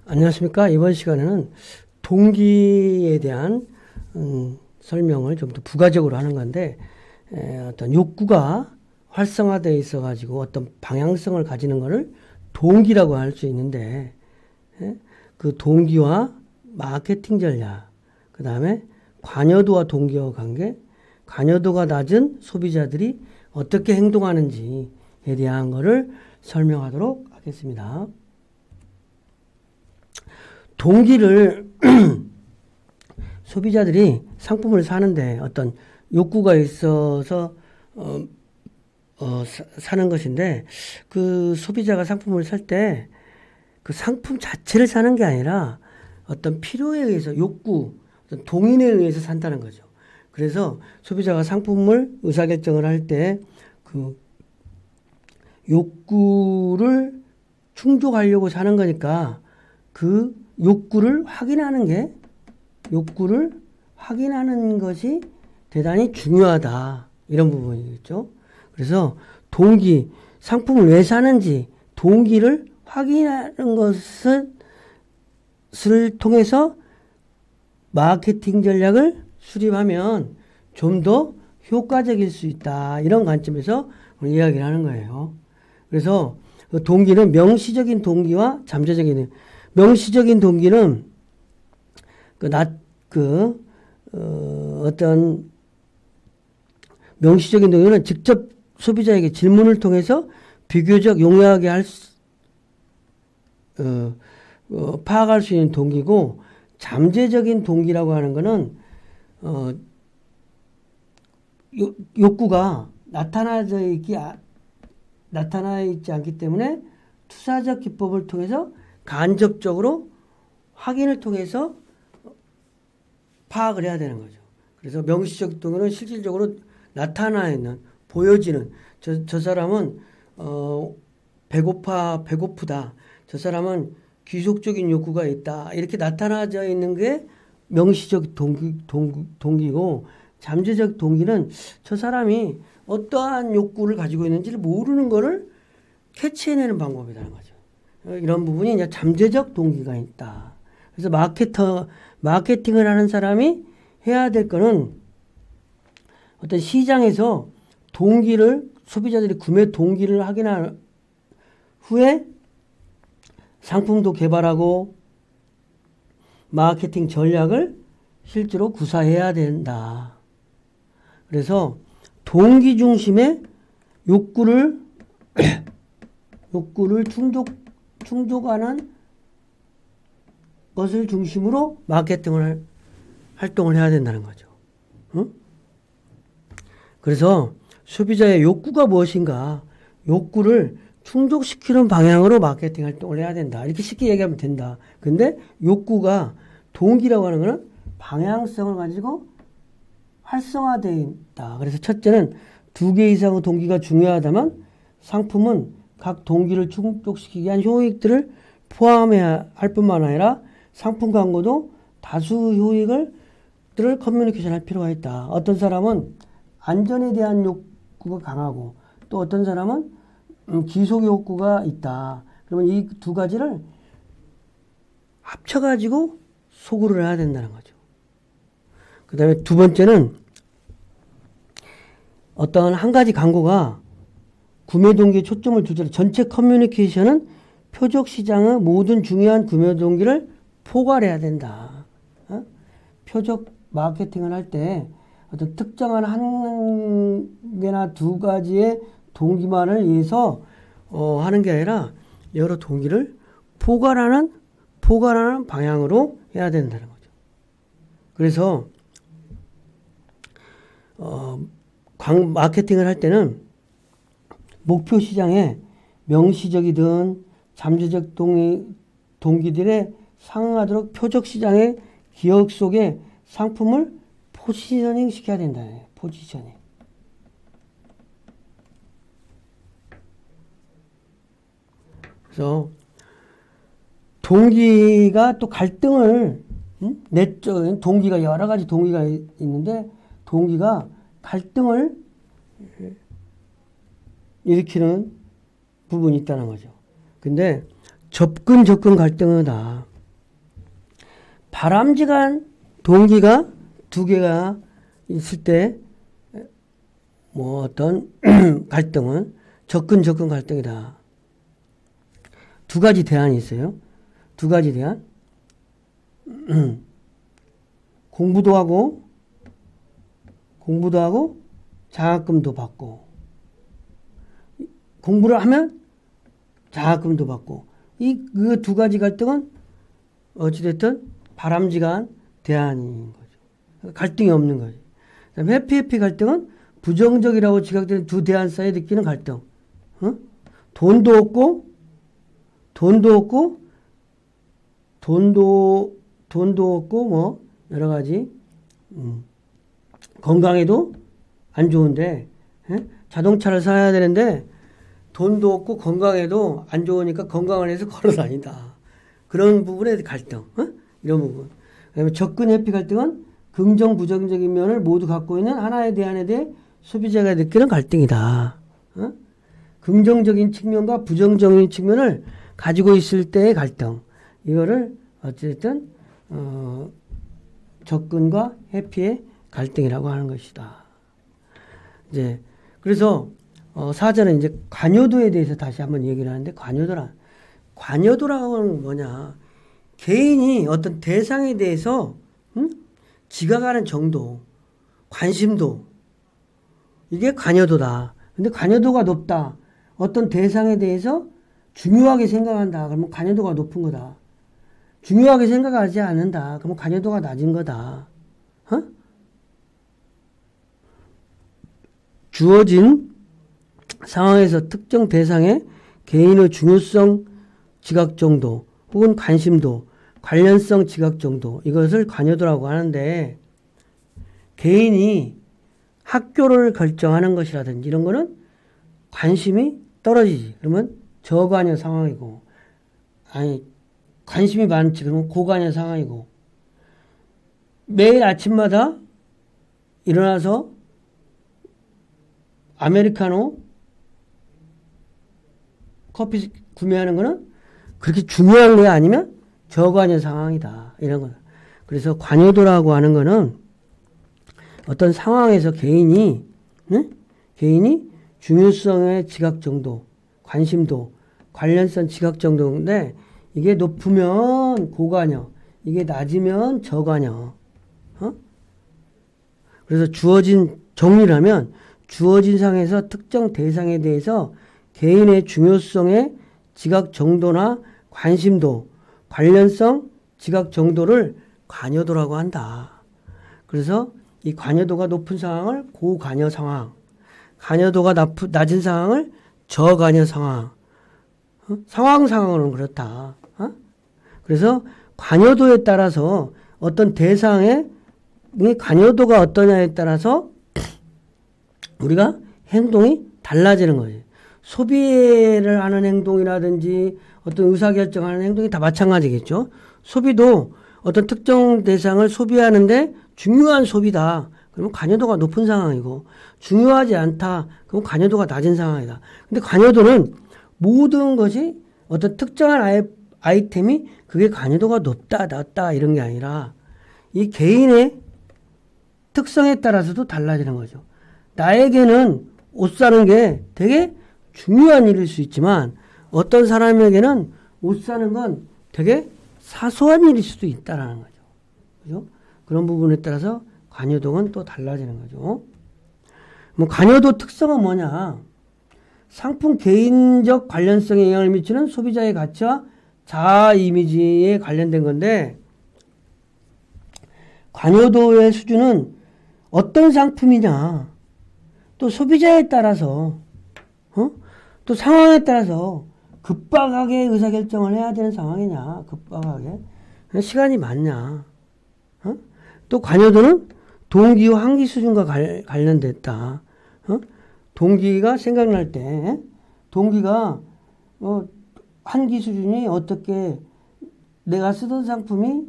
안녕하십니까. 이번 시간에는 동기에 대한 설명을 좀 더 부가적으로 하는 건데, 어떤 욕구가 활성화되어 있어 가지고 어떤 방향성을 가지는 것을 동기라고 할 수 있는데, 그 동기와 마케팅 전략, 그 다음에 관여도와 동기와 관계, 관여도가 낮은 소비자들이 어떻게 행동하는지에 대한 것을 설명하도록 하겠습니다. 동기를 소비자들이 상품을 사는데 어떤 욕구가 있어서 사는 것인데, 그 소비자가 상품을 살 때 그 상품 자체를 사는 게 아니라 어떤 필요에 의해서 욕구, 어떤 동인에 의해서 산다는 거죠. 그래서 소비자가 상품을 의사결정을 할 때 그 욕구를 충족하려고 사는 거니까 그 욕구를 확인하는 것이 대단히 중요하다. 이런 부분이겠죠. 그래서 동기, 상품을 왜 사는지 동기를 확인하는 것을 통해서 마케팅 전략을 수립하면 좀 더 효과적일 수 있다. 이런 관점에서 오늘 이야기를 하는 거예요. 그래서 그 동기는 명시적인 동기와 잠재적인, 명시적인 동기는 어떤 명시적인 동기는 직접 소비자에게 질문을 통해서 비교적 용이하게 파악할 수 있는 동기고, 잠재적인 동기라고 하는 것은 욕구가 나타나 있지 않기 때문에 투사적 기법을 통해서 간접적으로 확인을 통해서 파악을 해야 되는 거죠. 그래서 명시적 동기는 실질적으로 나타나 있는, 보여지는, 저 사람은 배고프다. 저 사람은 귀속적인 욕구가 있다. 이렇게 나타나져 있는 게 명시적 동기고, 잠재적 동기는 저 사람이 어떠한 욕구를 가지고 있는지를 모르는 거를 캐치해내는 방법이라는 거죠. 이런 부분이 이제 잠재적 동기가 있다. 그래서 마케팅을 하는 사람이 해야 될 거는 어떤 시장에서 소비자들이 구매 동기를 확인한 후에 상품도 개발하고 마케팅 전략을 실제로 구사해야 된다. 그래서 동기 중심의 욕구를 충족하는 것을 중심으로 활동을 해야 된다는 거죠. 응? 그래서 소비자의 욕구가 무엇인가, 욕구를 충족시키는 방향으로 마케팅 활동을 해야 된다. 이렇게 쉽게 얘기하면 된다. 근데 욕구가, 동기라고 하는 것은 방향성을 가지고 활성화되어 있다. 그래서 첫째는 2개 이상의 동기가 중요하다면 상품은 각 동기를 충족시키기 위한 효익들을 포함해야 할 뿐만 아니라 상품 광고도 다수 효익들을 커뮤니케이션 할 필요가 있다. 어떤 사람은 안전에 대한 욕구가 강하고, 또 어떤 사람은 기속 욕구가 있다. 그러면 이 두 가지를 합쳐가지고 소구를 해야 된다는 거죠. 그 다음에 두 번째는 어떤 한 가지 광고가 구매 동기에 초점을 두더라도 전체 커뮤니케이션은 표적 시장의 모든 중요한 구매 동기를 포괄해야 된다. 표적 마케팅을 할 때 어떤 특정한 한 개나 두 가지의 동기만을 위해서 하는 게 아니라 여러 동기를 포괄하는 방향으로 해야 된다는 거죠. 그래서 마케팅을 할 때는 목표 시장에 명시적이든 잠재적 동기들에 상응하도록 표적 시장의 기억 속에 상품을 포지셔닝 시켜야 된다. 포지셔닝. 그래서 동기가 또 갈등을, 내적인 동기가 여러 가지 동기가 있는데, 동기가 갈등을 일으키는 부분이 있다는 거죠. 근데 접근 갈등이다. 바람직한 동기가 두 개가 있을 때, 뭐 어떤 갈등은 접근 갈등이다. 두 가지 대안이 있어요. 두 가지 대안. 공부도 하고 장학금도 받고, 공부를 하면 장학금도 받고, 그 두 가지 갈등은 어찌됐든 바람직한 대안인 거죠. 갈등이 없는 거죠. 회피 갈등은 부정적이라고 지각되는 두 대안 사이에 느끼는 갈등. 돈도 없고 뭐 여러 가지 건강에도 안 좋은데, 자동차를 사야 되는데 돈도 없고 건강에도 안 좋으니까 건강을 해서 걸어 다닌다. 그런 부분의 갈등, 이런 부분. 그다음에 접근 회피 갈등은 긍정 부정적인 면을 모두 갖고 있는 하나의 대안에 대해 소비자가 느끼는 갈등이다. 긍정적인 측면과 부정적인 측면을 가지고 있을 때의 갈등. 이거를 어쨌든 접근과 회피의 갈등이라고 하는 것이다. 이제 그래서 사전에 이제 관여도에 대해서 다시 한번 얘기를 하는데, 관여도라고 하는 건 뭐냐? 개인이 어떤 대상에 대해서 지각하는 정도, 관심도, 이게 관여도다. 근데 관여도가 높다. 어떤 대상에 대해서 중요하게 생각한다. 그러면 관여도가 높은 거다. 중요하게 생각하지 않는다. 그러면 관여도가 낮은 거다. 주어진 상황에서 특정 대상의 개인의 중요성 지각 정도 혹은 관심도, 관련성 지각 정도, 이것을 관여도라고 하는데, 개인이 학교를 결정하는 것이라든지 이런 거는 관심이 떨어지지. 그러면 저관여 상황이고, 아니 관심이 많지. 그러면 고관여 상황이고, 매일 아침마다 일어나서 아메리카노 커피 구매하는 거는 그렇게 중요한 게 아니면 저관여 상황이다. 이런 거. 그래서 관여도라고 하는 거는 어떤 상황에서 개인이 중요성의 지각 정도, 관심도, 관련성 지각 정도인데, 이게 높으면 고관여, 이게 낮으면 저관여. 그래서 주어진 정리를 하면, 주어진 상에서 특정 대상에 대해서 개인의 중요성의 지각 정도나 관심도, 관련성 지각 정도를 관여도라고 한다. 그래서 이 관여도가 높은 상황을 고관여 상황, 관여도가 낮은 상황을 저관여 상황, 상황으로는 그렇다. 그래서 관여도에 따라서 어떤 대상의 관여도가 어떠냐에 따라서 우리가 행동이 달라지는 거지. 소비를 하는 행동이라든지 어떤 의사결정하는 행동이 다 마찬가지겠죠. 소비도 어떤 특정 대상을 소비하는데 중요한 소비다. 그러면 관여도가 높은 상황이고, 중요하지 않다. 그럼 관여도가 낮은 상황이다. 근데 관여도는 모든 것이 어떤 특정한 아이템이 그게 관여도가 높다, 낮다 이런 게 아니라 이 개인의 특성에 따라서도 달라지는 거죠. 나에게는 옷 사는 게 되게 중요한 일일 수 있지만 어떤 사람에게는 옷 사는 건 되게 사소한 일일 수도 있다라는 거죠. 그죠? 그런 부분에 따라서 관여도는 또 달라지는 거죠. 뭐 관여도 특성은 뭐냐? 상품 개인적 관련성에 영향을 미치는 소비자의 가치와 자아 이미지에 관련된 건데, 관여도의 수준은 어떤 상품이냐, 또 소비자에 따라서, 또 상황에 따라서 급박하게 의사결정을 해야 되는 상황이냐, 급박하게 시간이 많냐, 또 관여도는 동기와 한기 수준과 관련됐다. 동기가 생각날 때, 동기가 한기 수준이 어떻게, 내가 쓰던 상품이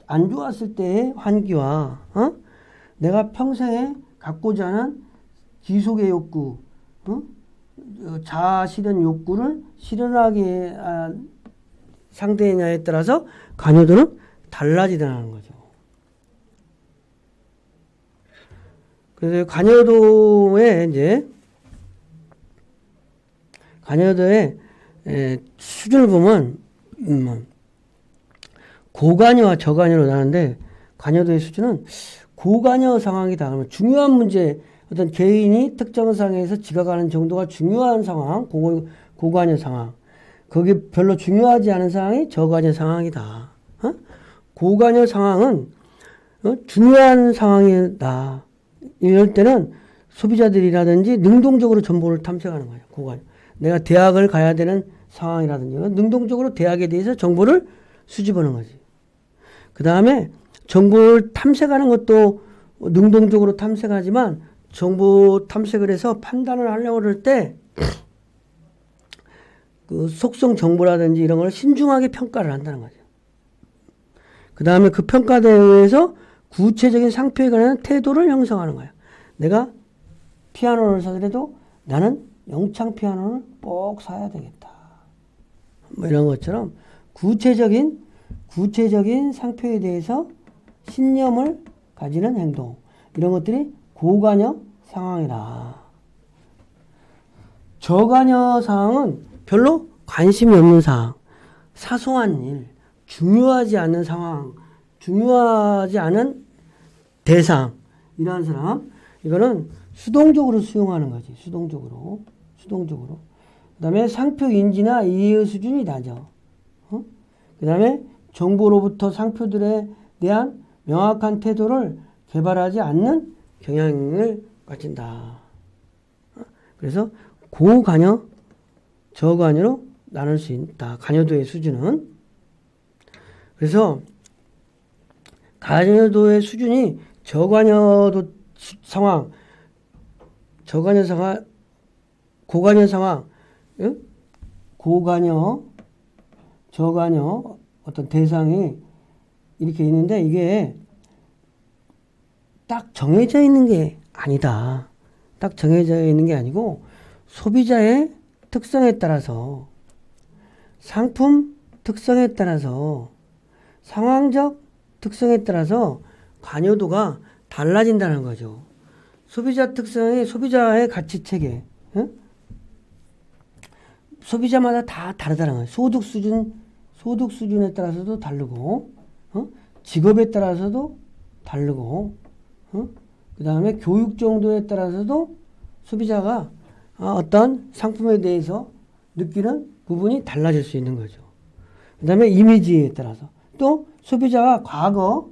안 좋았을 때의 환기와 내가 평생에 갖고자 하는 지속의 욕구, 자아 실현 욕구를 실현하게 상대냐에 따라서 관여도는 달라지더라는 거죠. 그래서 관여도의 수준을 보면 고관여와 저관여로 나는데 관여도의 수준은 고관여 상황이다. 그러면 중요한 문제, 어떤 개인이 특정 상황에서 지각하는 정도가 중요한 상황, 고관여 상황. 거기 별로 중요하지 않은 상황이 저관여 상황이다. 고관여 상황은 중요한 상황이다. 이럴 때는 소비자들이라든지 능동적으로 정보를 탐색하는 거예요. 고관여. 내가 대학을 가야 되는 상황이라든지 능동적으로 대학에 대해서 정보를 수집하는 거지. 그 다음에 정보를 탐색하는 것도 능동적으로 탐색하지만 정보 탐색을 해서 판단을 하려고 할 때 그 속성 정보라든지 이런 걸 신중하게 평가를 한다는 거죠. 그 다음에 그 평가대에 의해서 구체적인 상표에 관한 태도를 형성하는 거예요. 내가 피아노를 사더라도 나는 영창 피아노를 꼭 사야 되겠다. 뭐 이런 것처럼 구체적인 상표에 대해서 신념을 가지는 행동. 이런 것들이 고관여 상황이다. 저관여 상황은 별로 관심이 없는 상황, 사소한 일, 중요하지 않은 상황, 중요하지 않은 대상, 이러한 사람, 이거는 수동적으로 수용하는 거지. 수동적으로. 그 다음에 상표 인지나 이해 수준이 낮아. 그 다음에 정보로부터 상표들에 대한 명확한 태도를 개발하지 않는 경향을 가진다. 그래서 고관여, 저관여로 나눌 수 있다. 관여도의 수준은. 그래서 관여도의 수준이 저관여도 상황, 고관여 상황, 고관여, 저관여 어떤 대상이 이렇게 있는데 이게 딱 정해져 있는 게 아니다. 딱 정해져 있는 게 아니고 소비자의 특성에 따라서, 상품 특성에 따라서, 상황적 특성에 따라서 관여도가 달라진다는 거죠. 소비자 특성이 소비자의 가치 체계, 소비자마다 다 다르다는 거예요. 소득 수준에 따라서도 다르고, 직업에 따라서도 다르고, 그 다음에 교육 정도에 따라서도 소비자가 어떤 상품에 대해서 느끼는 부분이 달라질 수 있는 거죠. 그 다음에 이미지에 따라서 또 소비자가 과거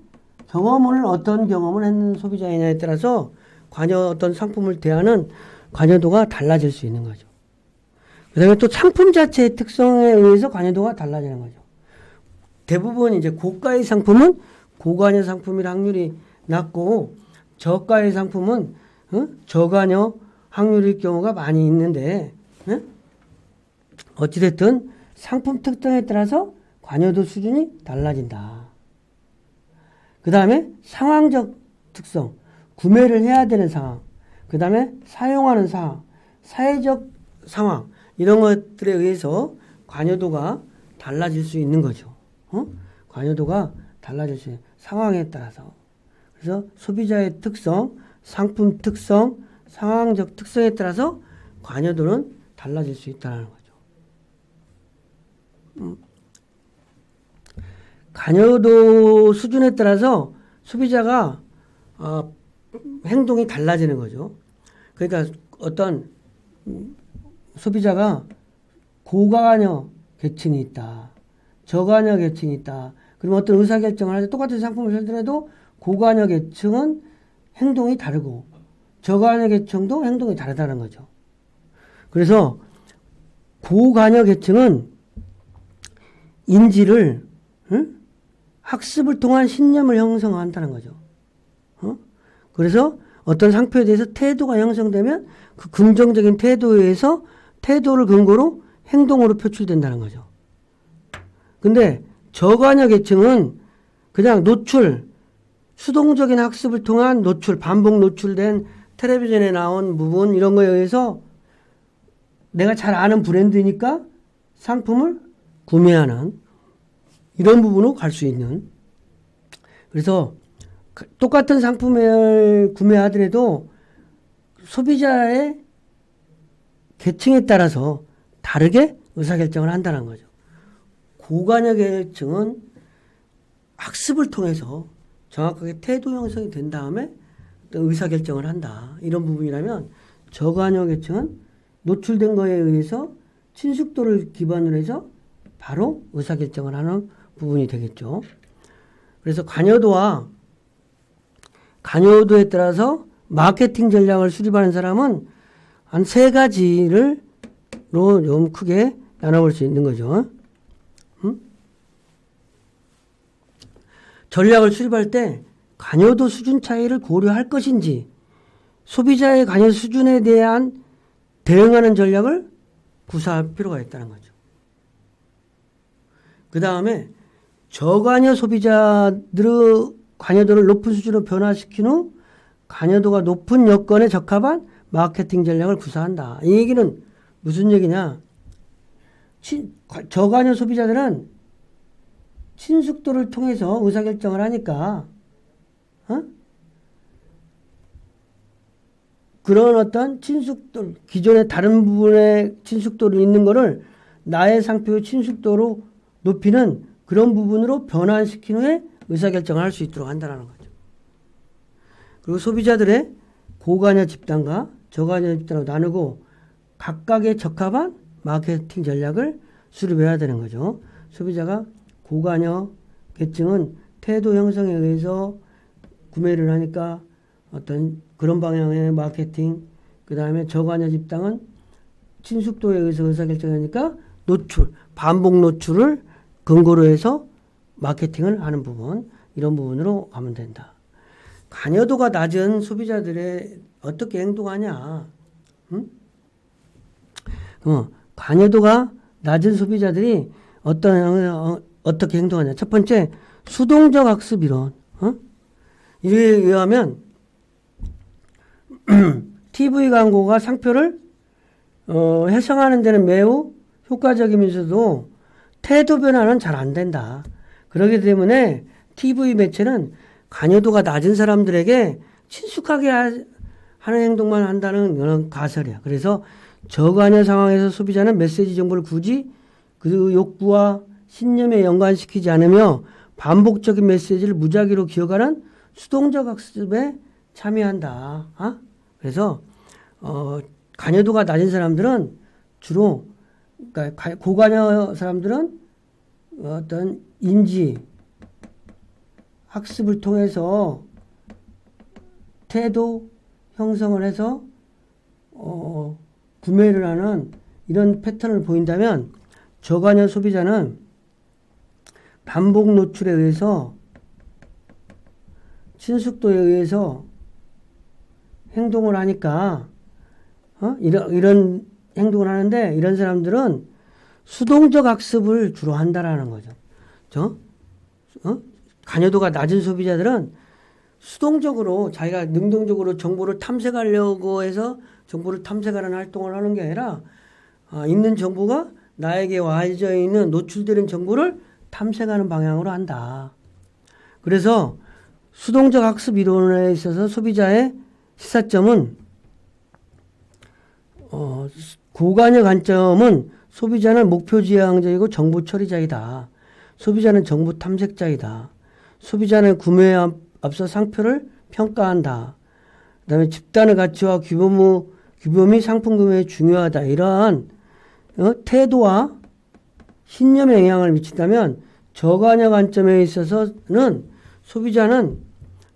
어떤 경험을 했는 소비자이냐에 따라서 어떤 상품을 대하는 관여도가 달라질 수 있는 거죠. 그 다음에 또 상품 자체의 특성에 의해서 관여도가 달라지는 거죠. 대부분 이제 고가의 상품은 고관여 상품일 확률이 낮고 저가의 상품은 저관여 확률일 경우가 많이 있는데, 어찌됐든 상품 특성에 따라서 관여도 수준이 달라진다. 그 다음에 상황적 특성, 구매를 해야 되는 상황, 그 다음에 사용하는 상황, 사회적 상황, 이런 것들에 의해서 관여도가 달라질 수 있는 거죠. 관여도가 달라질 수 있는 상황에 따라서. 그래서 소비자의 특성, 상품 특성, 상황적 특성에 따라서 관여도는 달라질 수 있다는 거죠. 관여도 수준에 따라서 소비자가 행동이 달라지는 거죠. 그러니까 어떤 소비자가 고관여 계층이 있다, 저관여 계층이 있다. 그러면 어떤 의사결정을 할 때 똑같은 상품을 사더라도 고관여 계층은 행동이 다르고 저관여 계층도 행동이 다르다는 거죠. 그래서 고관여 계층은 인지를, 학습을 통한 신념을 형성한다는 거죠. 그래서 어떤 상표에 대해서 태도가 형성되면 그 긍정적인 태도에 의해서 태도를 근거로 행동으로 표출된다는 거죠. 근데 저관여 계층은 그냥 수동적인 학습을 통한 반복 노출된 텔레비전에 나온 부분, 이런 거에 의해서 내가 잘 아는 브랜드니까 상품을 구매하는 이런 부분으로 갈 수 있는. 그래서 똑같은 상품을 구매하더라도 소비자의 계층에 따라서 다르게 의사결정을 한다는 거죠. 고관여 계층은 학습을 통해서 정확하게 태도 형성이 된 다음에 또 의사결정을 한다. 이런 부분이라면 저관여 계층은 노출된 거에 의해서 친숙도를 기반으로 해서 바로 의사결정을 하는 부분이 되겠죠. 그래서 관여도에 따라서 마케팅 전략을 수립하는 사람은 한 세 가지로 좀 크게 나눠볼 수 있는 거죠. 전략을 수립할 때 관여도 수준 차이를 고려할 것인지 소비자의 관여 수준에 대한 대응하는 전략을 구사할 필요가 있다는 거죠. 그 다음에 저관여 소비자들의 관여도를 높은 수준으로 변화시킨 후 관여도가 높은 여건에 적합한 마케팅 전략을 구사한다. 이 얘기는 무슨 얘기냐? 저관여 소비자들은 친숙도를 통해서 의사결정을 하니까 그런 어떤 친숙도, 기존의 다른 부분의 친숙도를 있는 거를 나의 상표의 친숙도로 높이는 그런 부분으로 변환시킨 후에 의사결정을 할 수 있도록 한다는 거죠. 그리고 소비자들의 고관여 집단과 저관여 집단으로 나누고 각각의 적합한 마케팅 전략을 수립해야 되는 거죠. 소비자가 고관여 계층은 태도 형성에 의해서 구매를 하니까 어떤 그런 방향의 마케팅, 그 다음에 저관여 집단은 친숙도에 의해서 의사결정하니까 반복 노출을 근거로 해서 마케팅을 하는 부분, 이런 부분으로 가면 된다. 관여도가 낮은 소비자들의 어떻게 행동하냐? 관여도가 낮은 소비자들이 어떻게 행동하냐? 첫 번째, 수동적 학습 이론. 이에 의하면 TV 광고가 상표를 해석하는 데는 매우 효과적이면서도 태도 변화는 잘 안 된다. 그렇기 때문에 TV 매체는 관여도가 낮은 사람들에게 친숙하게 하는 행동만 한다는 그런 가설이야. 그래서 저관여 상황에서 소비자는 메시지 정보를 굳이 그 욕구와 신념에 연관시키지 않으며 반복적인 메시지를 무작위로 기억하는 수동적 학습에 참여한다. 그래서 관여도가 낮은 사람들은 주로, 그러니까 고관여 사람들은 어떤 인지 학습을 통해서 태도 형성을 해서 구매를 하는 이런 패턴을 보인다면, 저관여 소비자는 반복 노출에 의해서 친숙도에 의해서 행동을 하니까 이런 행동을 하는데, 이런 사람들은 수동적 학습을 주로 한다라는 거죠. 관여도가 낮은 소비자들은 수동적으로 자기가 능동적으로 정보를 탐색하려고 해서 정보를 탐색하는 활동을 하는 게 아니라 있는 정보가 나에게 와져 있는 노출되는 정보를 탐색하는 방향으로 한다. 그래서 수동적 학습 이론에 있어서 소비자의 시사점은 고관여 관점은 소비자는 목표지향적이고 정보 처리자이다. 소비자는 정보 탐색자이다. 소비자는 구매에 앞서 상표를 평가한다. 그 다음에 집단의 가치와 규범이 상품 구매에 중요하다. 이러한 태도와 신념에 영향을 미친다면, 저관여 관점에 있어서는 소비자는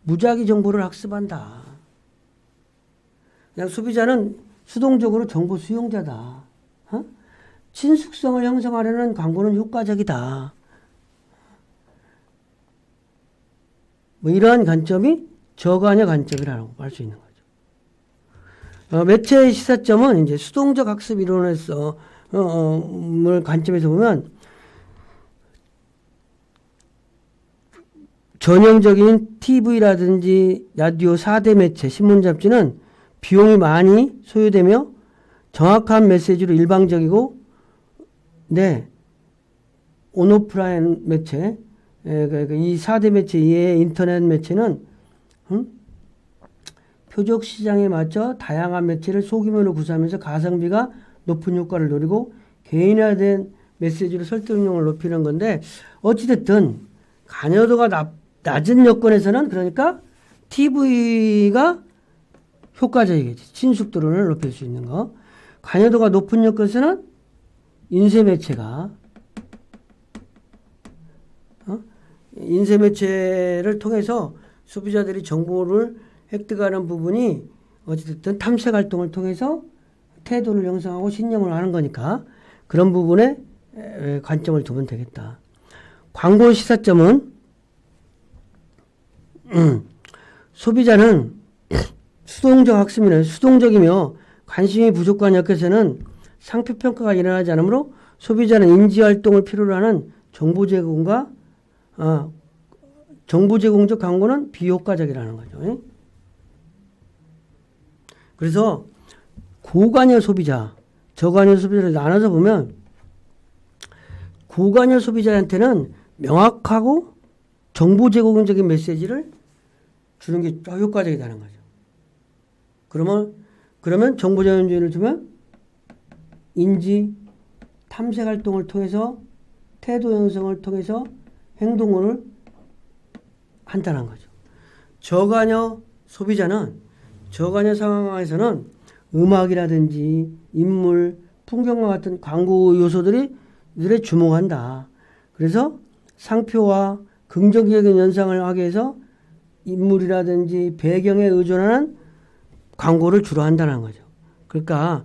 무작위 정보를 학습한다. 그냥 소비자는 수동적으로 정보 수용자다. 친숙성을 형성하려는 광고는 효과적이다. 이러한 관점이 저관여 관점이라고 할 수 있는 거죠. 매체의 시사점은 이제 수동적 학습 이론에서 관점에서 보면, 전형적인 TV라든지 라디오 4대 매체, 신문 잡지는 비용이 많이 소요되며 정확한 메시지로 일방적이고 온오프라인 매체, 이 4대 매체 이외의 인터넷 매체는 표적 시장에 맞춰 다양한 매체를 소규모로 구사하면서 가성비가 높은 효과를 노리고 개인화된 메시지로 설득력을 높이는 건데, 어찌됐든 관여도가 낮은 여건에서는 그러니까 TV가 효과적이겠지. 친숙도를 높일 수 있는 거. 관여도가 높은 여건에서는 인쇄 매체가 인쇄 매체를 통해서 소비자들이 정보를 획득하는 부분이 어찌됐든 탐색 활동을 통해서 태도를 형성하고 신념을 하는 거니까 그런 부분에 관점을 두면 되겠다. 광고 시사점은 소비자는 수동적 학습이나 수동적이며 관심이 부족한 역에서는 상표 평가가 일어나지 않으므로 소비자는 인지 활동을 필요로 하는 정보 제공적 광고는 비효과적이라는 거죠. 그래서 고관여 소비자, 저관여 소비자를 나눠서 보면 고관여 소비자한테는 명확하고 정보 제공적인 메시지를 주는 게 효과적이라는 거죠. 그러면 정보 제공주의를 주면 인지, 탐색 활동을 통해서 태도 형성을 통해서 행동을 한다는 거죠. 저관여 소비자는 저관여 상황에서는 음악이라든지 인물, 풍경과 같은 광고 요소들에 주목한다. 그래서 상표와 긍정적인 연상을 하기 위해서 인물이라든지 배경에 의존하는 광고를 주로 한다는 거죠. 그러니까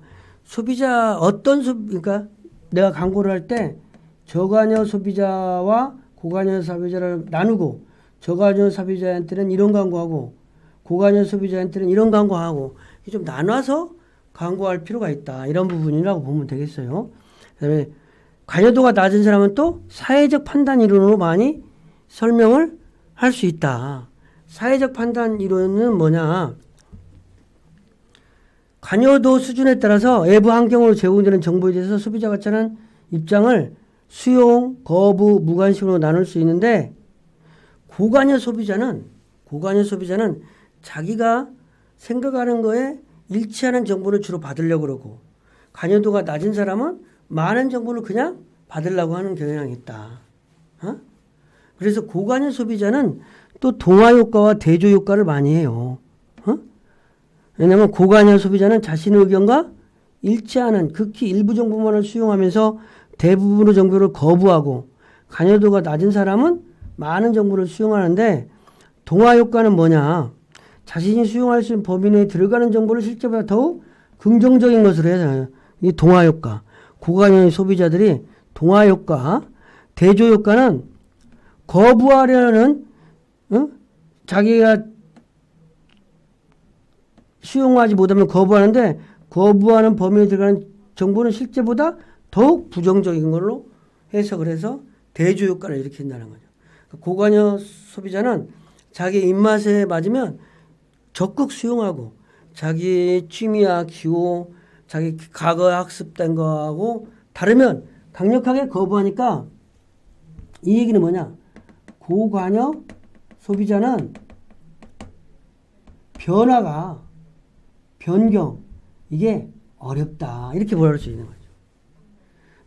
그러니까 내가 광고를 할 때 저관여 소비자와 고관여 소비자를 나누고 저관여 소비자한테는 이런 광고하고 고관여 소비자한테는 이런 광고하고 좀 나눠서 광고할 필요가 있다. 이런 부분이라고 보면 되겠어요. 그다음에 관여도가 낮은 사람은 또 사회적 판단 이론으로 많이 설명을 할 수 있다. 사회적 판단 이론은 뭐냐? 관여도 수준에 따라서 외부 환경으로 제공되는 정보에 대해서 소비자가 찾는 입장을 수용, 거부, 무관심으로 나눌 수 있는데 고관여 소비자는 자기가 생각하는 거에 일치하는 정보를 주로 받으려고 그러고 관여도가 낮은 사람은 많은 정보를 그냥 받으려고 하는 경향이 있다. 그래서 고관여 소비자는 또 동화 효과와 대조 효과를 많이 해요. 왜냐하면 고관여 소비자는 자신의 의견과 일치하는 극히 일부 정보만을 수용하면서 대부분의 정보를 거부하고 관여도가 낮은 사람은 많은 정보를 수용하는데 동화 효과는 뭐냐? 자신이 수용할 수 있는 범위 내에 들어가는 정보를 실제보다 더욱 긍정적인 것으로 해서 이 동화 효과. 고관여의 소비자들이 동화 효과, 대조 효과는 거부하려는 자기가 수용하지 못하면 거부하는데 거부하는 범위에 들어가는 정보는 실제보다 더욱 부정적인 걸로 해석을 해서 대조 효과를 일으킨다는 거죠. 고관여 소비자는 자기 입맛에 맞으면 적극 수용하고 자기 취미와 기호, 자기 과거에 학습된 거하고 다르면 강력하게 거부하니까 이 얘기는 뭐냐? 고관여 소비자는 변경, 이게 어렵다. 이렇게 보여줄 수 있는 거죠.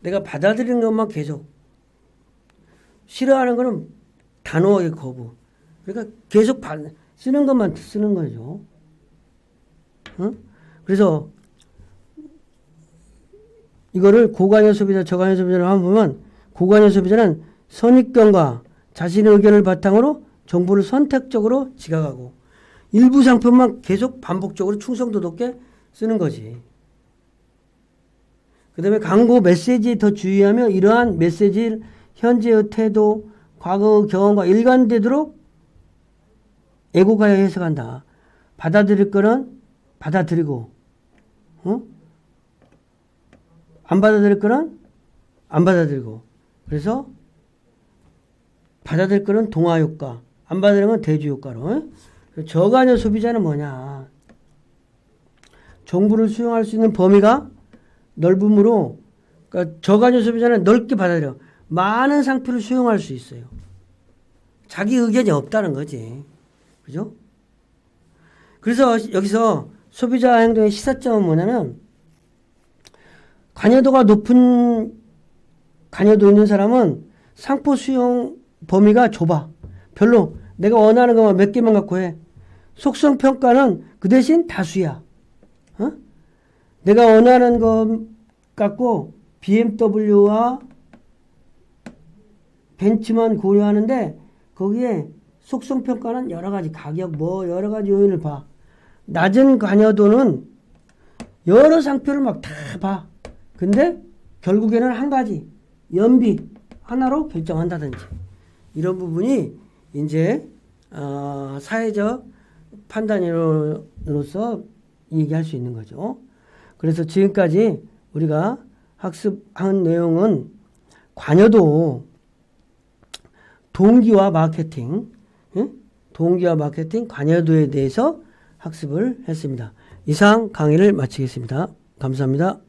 내가 받아들이는 것만 계속 싫어하는 거는 단호하게 거부. 그러니까 계속 쓰는 것만 쓰는 거죠. 그래서 이거를 고관여 소비자, 저관여 소비자를 한번 보면 고관여 소비자는 선입견과 자신의 의견을 바탕으로 정보를 선택적으로 지각하고 일부 상품만 계속 반복적으로 충성도 높게 쓰는 거지. 그 다음에 광고 메시지에 더 주의하며 이러한 메시지를 현재의 태도, 과거의 경험과 일관되도록 애국하여 해석한다. 받아들일 거는 받아들이고, 안 받아들일 거는 안 받아들이고. 그래서 받아들일 거는 동화 효과, 안 받아들이는 건 대조 효과로. 저관여 소비자는 뭐냐? 정보를 수용할 수 있는 범위가 넓음으로, 그러니까 저관여 소비자는 넓게 받아들여. 많은 상표를 수용할 수 있어요. 자기 의견이 없다는 거지. 그죠? 그래서 여기서 소비자 행동의 시사점은 뭐냐면, 관여도가 높은 관여도 있는 사람은 상표 수용 범위가 좁아. 별로 내가 원하는 것만 몇 개만 갖고 해. 속성 평가는 그 대신 다수야. 어? 내가 원하는 것 갖고 BMW와 벤츠만 고려하는데 거기에 속성 평가는 여러 가지 가격 뭐 여러 가지 요인을 봐. 낮은 관여도는 여러 상표를 막 다 봐. 근데 결국에는 한 가지 연비 하나로 결정한다든지 이런 부분이 이제 사회적 판단으로서 얘기할 수 있는 거죠. 그래서 지금까지 우리가 학습한 내용은 관여도, 동기와 마케팅, 동기와 마케팅, 관여도에 대해서 학습을 했습니다. 이상 강의를 마치겠습니다. 감사합니다.